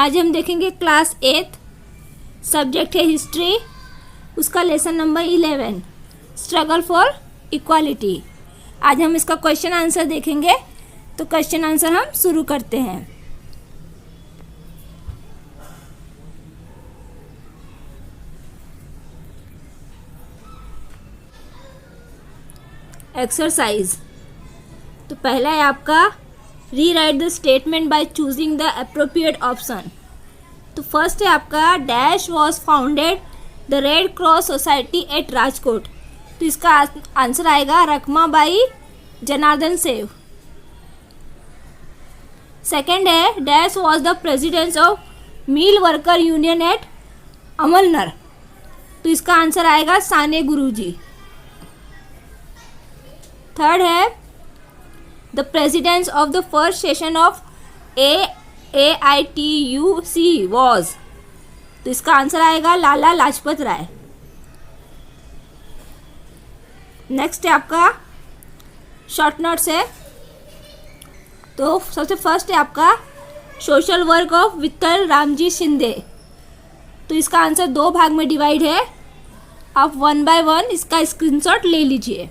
आज हम देखेंगे क्लास 8 सब्जेक्ट है हिस्ट्री, उसका lesson number 11 struggle for equality. आज हम इसका क्वेश्चन आंसर देखेंगे। तो क्वेश्चन आंसर हम शुरू करते हैं। एक्सरसाइज। तो पहला है आपका rewrite the statement by choosing the appropriate option. तो फर्स्ट है आपका dash was founded the Red Cross Society at Rajkot. तो इसका आंसर आएगा रखमाबाई जनार्दन सेव। सेकेंड है dash was the president of mill worker union at Amalner. तो इसका आंसर आएगा साने गुरुजी। थर्ड है the president of the first session of AITUC was. तो इसका आंसर आएगा लाला लाजपत राय। नेक्स्ट है आपका शॉर्ट नोट्स है। तो सबसे फर्स्ट है आपका सोशल वर्क ऑफ वित्तल रामजी शिंदे। तो इसका आंसर दो भाग में डिवाइड है, आप 1 बाय 1 इसका स्क्रीनशॉट ले लीजिए।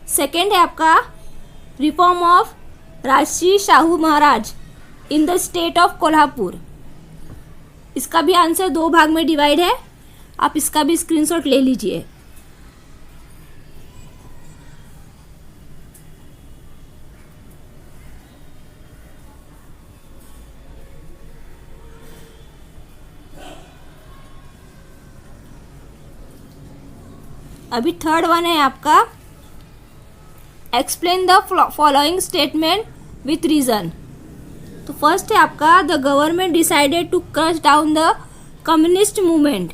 सेकेंड है आपका reform of Rajarshi Shahu Maharaj in the state of Kolhapur. इसका भी आंसर दो भाग में डिवाइड है, आप इसका भी स्क्रीनशॉट ले लीजिए। अभी थर्ड वन है आपका explain the following statement with reason. तो फर्स्ट है आपका the government decided to crush down the communist movement.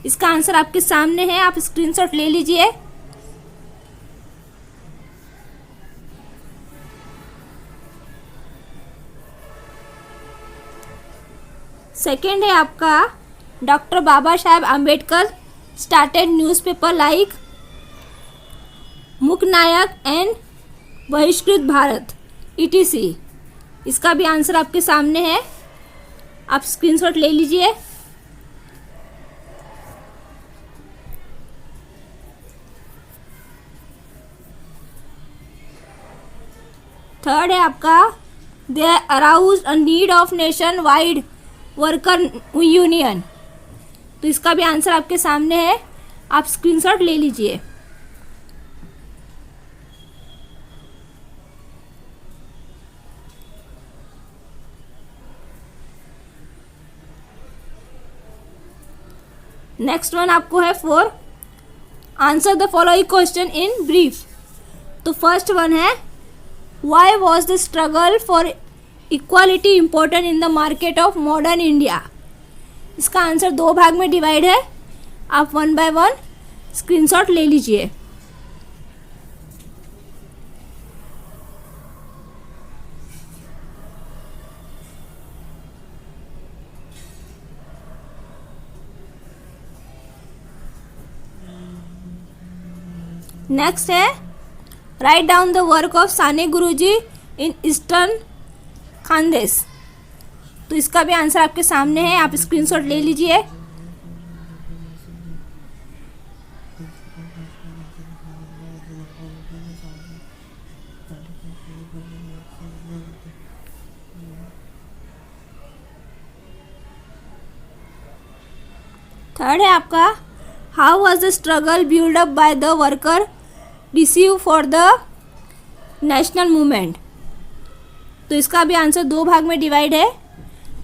इसका आंसर आपके सामने है, आप स्क्रीनशॉट ले लीजिए। सेकेंड है आपका doctor Baba Saheb Ambedkar started newspaper like Mooknayak and Bahishkrit Bharat ETC। इसका भी आंसर आपके सामने है, आप स्क्रीनशॉट ले लीजिए। थर्ड है आपका they arouse a need of nation wide worker union. तो इसका भी आंसर आपके सामने है, आप स्क्रीनशॉट ले लीजिए। नेक्स्ट वन आपको है 4 answer the following question in brief. तो फर्स्ट वन है why was the struggle for equality important in the market of modern India. इसका आंसर दो भाग में डिवाइड है, आप 1 बाय 1 स्क्रीनशॉट ले लीजिए। नेक्स्ट है write down the work of Sane Guruji in eastern Khandesh. तो इसका भी आंसर आपके सामने है, आप स्क्रीनशॉट ले लीजिए। थर्ड है आपका how was the struggle build up by the worker receive for the national movement. तो इसका भी आंसर दो भाग में डिवाइड है,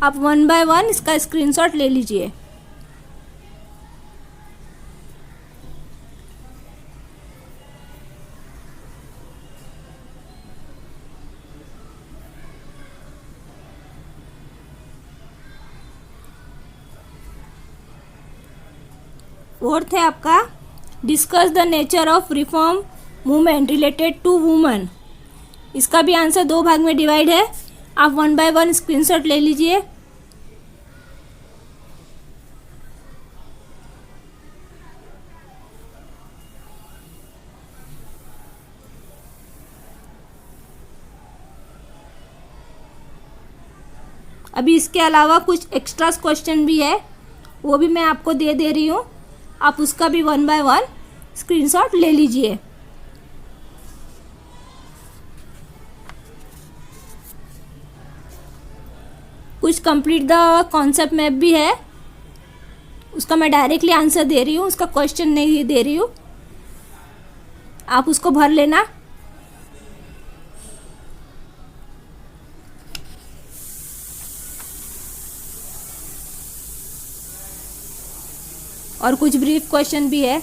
आप 1 बाय 1 इसका स्क्रीनशॉट ले लीजिए। फोर्थ है आपका discuss the nature of reform movement related to women. इसका भी आंसर दो भाग में डिवाइड है, आप 1 बाय 1 स्क्रीनशॉट ले लीजिए। अभी इसके अलावा कुछ एक्स्ट्रा क्वेश्चन भी है, वो भी मैं आपको दे रही हूँ, आप उसका भी 1 बाय 1 स्क्रीनशॉट ले लीजिए। कुछ कंप्लीट द कॉन्सेप्ट मैप भी है, उसका मैं डायरेक्टली आंसर दे रही हूँ, उसका क्वेश्चन नहीं दे रही हूँ, आप उसको भर लेना। और कुछ ब्रीफ क्वेश्चन भी है।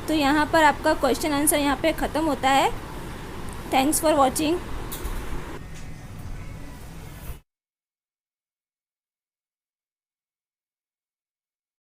तो यहाँ पर आपका क्वेश्चन आंसर यहाँ पे ख़त्म होता है। Thanks for watching.